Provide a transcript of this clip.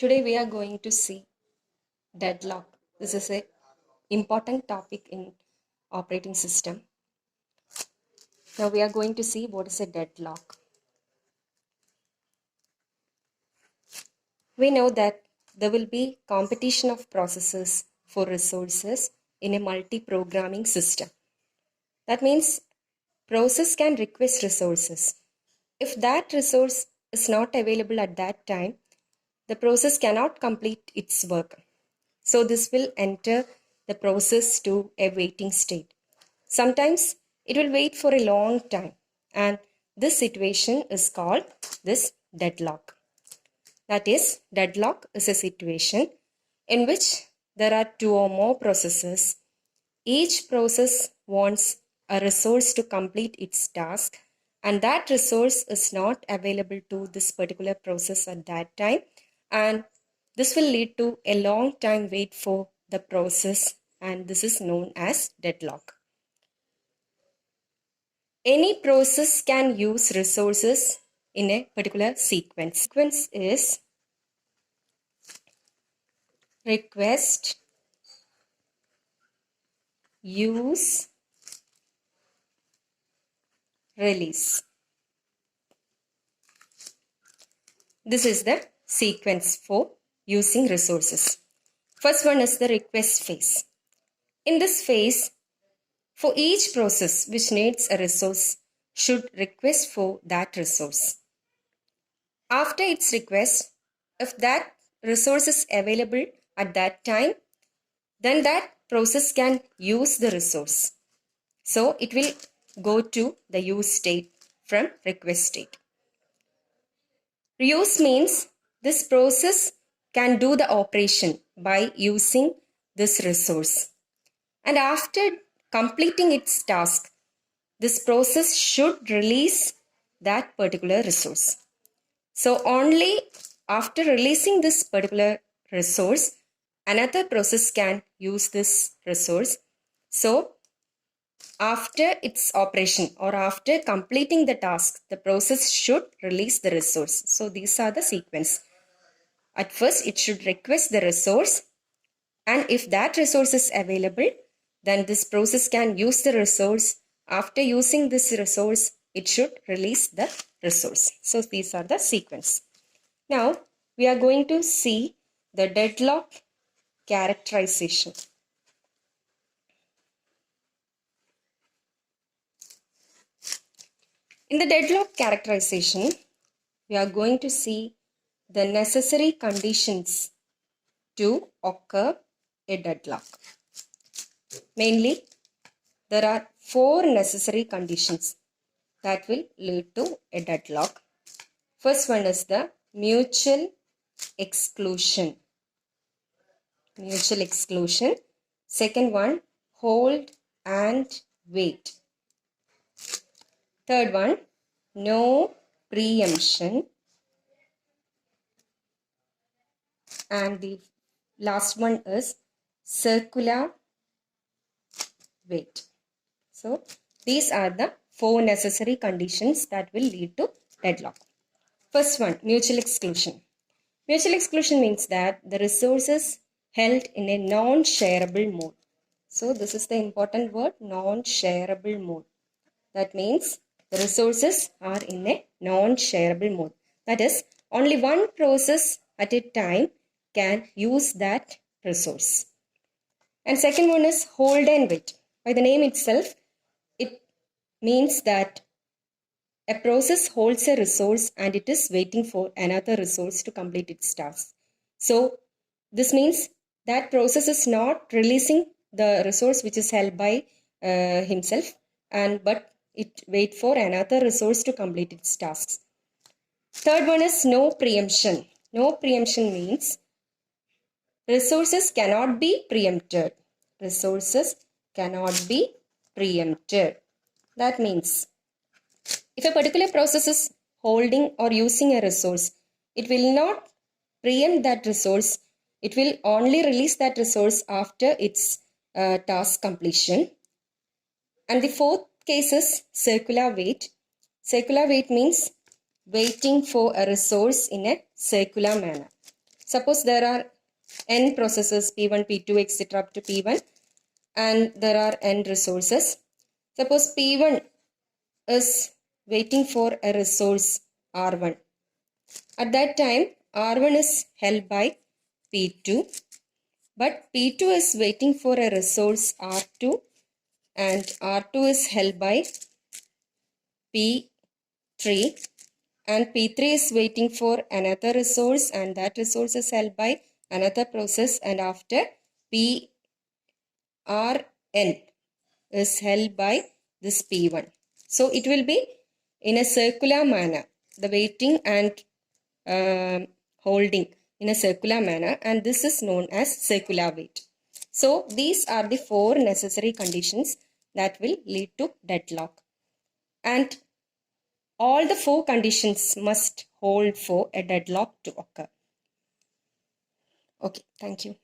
Today we are going to see deadlock. This is a important topic in operating system. Now we are going to see what is a deadlock. We know that there will be competition of processes for resources in a multi-programming system. That means process can request resources. If that resource is not available at that time, the process cannot complete its work. So this will enter the process to a waiting state. Sometimes it will wait for a long time, and this situation is called this deadlock. That is, deadlock is a situation in which there are two or more processes. Each process wants a resource to complete its task, and that resource is not available to this particular process at that time, and this will lead to a long time wait for the process, and this is known as deadlock. Any process can use resources in a particular sequence. Sequence is request, use, release. This is the sequence for using resources. First one is the request phase. In this phase, for each process which needs a resource should request for that resource. After its request, if that resource is available at that time, then that process can use the resource. So it will go to the use state from request state. Reuse means this process can do the operation by using this resource. And after completing its task, this process should release that particular resource. So only after releasing this particular resource, another process can use this resource. So after its operation or after completing the task, the process should release the resource. So these are the sequence. At first, it should request the resource, and if that resource is available, then this process can use the resource. After using this resource, it should release the resource. So these are the sequence. Now, we are going to see the deadlock characterization. In the deadlock characterization, we are going to see the necessary conditions to occur a deadlock. Mainly, there are 4 necessary conditions that will lead to a deadlock. First one is the mutual exclusion. Mutual exclusion. Second one, hold and wait. Third one, no preemption. And the last one is circular wait. So these are the 4 necessary conditions that will lead to deadlock. First one, mutual exclusion. Mutual exclusion means that the resources held in a non-shareable mode. So this is the important word, non-shareable mode. That means the resources are in a non-shareable mode. That is, only one process at a time can use that resource. And second one is hold and wait. By the name itself, it means that a process holds a resource and it is waiting for another resource to complete its task. So this means that process is not releasing the resource which is held by himself, but it waits for another resource to complete its tasks. Third one is no preemption. No preemption means resources cannot be preempted. Resources cannot be preempted. That means if a particular process is holding or using a resource, it will not preempt that resource. It will only release that resource after its task completion. And the fourth case is circular wait. Circular wait means waiting for a resource in a circular manner. Suppose there are n processes P1, P2, etc. up to P1, and there are n resources. Suppose P1 is waiting for a resource R1. At that time, R1 is held by P2, but P2 is waiting for a resource R2, and R2 is held by P3, and P3 is waiting for another resource, and that resource is held by another process, and after PRN is held by this P1. So it will be in a circular manner, the waiting and holding in a circular manner, and this is known as circular wait. So these are the 4 necessary conditions that will lead to deadlock, and all the 4 conditions must hold for a deadlock to occur. Okay, thank you.